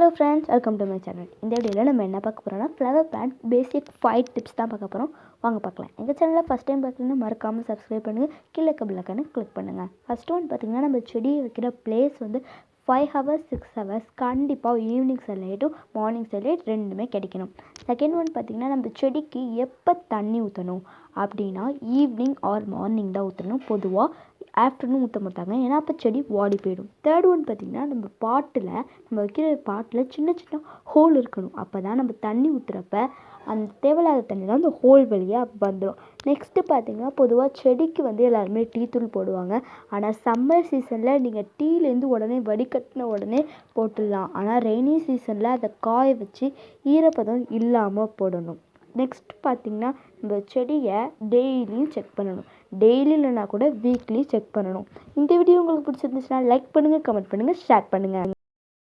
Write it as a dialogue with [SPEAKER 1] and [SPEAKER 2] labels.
[SPEAKER 1] Hello friends, welcome to my channel. இந்த வீடியோவில் நம்ம என்ன பார்க்க போகிறோம்னா ஃப்ளவர் பிளான்ட் பேசிக் 5 டிப்ஸ் தான் பார்க்க போகிறோம். வாங்க பார்க்கலாம். எங்கள் சேனலில் ஃபஸ்ட் டைம் பார்த்தீங்கன்னா மறக்காமல் சப்ஸ்கிரைப் பண்ணுங்கள், கீழே பெல் ஐகானை கிளிக் பண்ணுங்கள். ஃபஸ்ட்டு ஒன் பார்த்திங்கன்னா நம்ம செடியை வைக்கிற பிளேஸ் வந்து 5 ஹவர்ஸ் 6 ஹவர்ஸ் கண்டிப்பாக ஈவினிங் சன்லைட்டும் மார்னிங் சன்லைட் ரெண்டுமே கிடைக்கணும். செகண்ட் ஒன் பார்த்திங்கன்னா நம்ம செடிக்கு எப்போ தண்ணி ஊற்றணும் அப்படின்னா ஈவினிங் ஆர் மார்னிங் தான் ஊற்றணும். பொதுவாக ஆஃப்டர்நூன் ஊற்ற மாட்டாங்க, ஏன்னா அப்போ செடி வாடி போயிடும். தேர்ட் ஒன் பார்த்திங்கன்னா நம்ம வைக்கிற பாட்டில் சின்ன சின்ன ஹோல் இருக்கணும். அப்போ தான் நம்ம தண்ணி ஊற்றுறப்ப அந்த தேவையில்லாத தண்ணி தான் அந்த ஹோல் வழியாக வந்துடும். நெக்ஸ்ட்டு பார்த்திங்கன்னா பொதுவாக செடிக்கு வந்து எல்லாருமே டீ தூள் போடுவாங்க. ஆனால் சம்மர் சீசனில் நீங்கள் டீலேருந்து உடனே வடிகட்டின உடனே போட்டுடலாம். ஆனால் ரெய்னி சீசனில் அதை காய வச்சு ஈரப்பதம் இல்லாமல் போடணும். நெக்ஸ்ட் பார்த்திங்கன்னா நம்ம செடியை டெய்லியும் செக் பண்ணணும். டெய்லி இல்லைனா கூட வீக்லி செக் பண்ணணும். இந்த வீடியோ உங்களுக்கு பிடிச்சிருந்துச்சுன்னா லைக் பண்ணுங்கள், கமெண்ட் பண்ணுங்கள், ஷேர் பண்ணுங்கள்.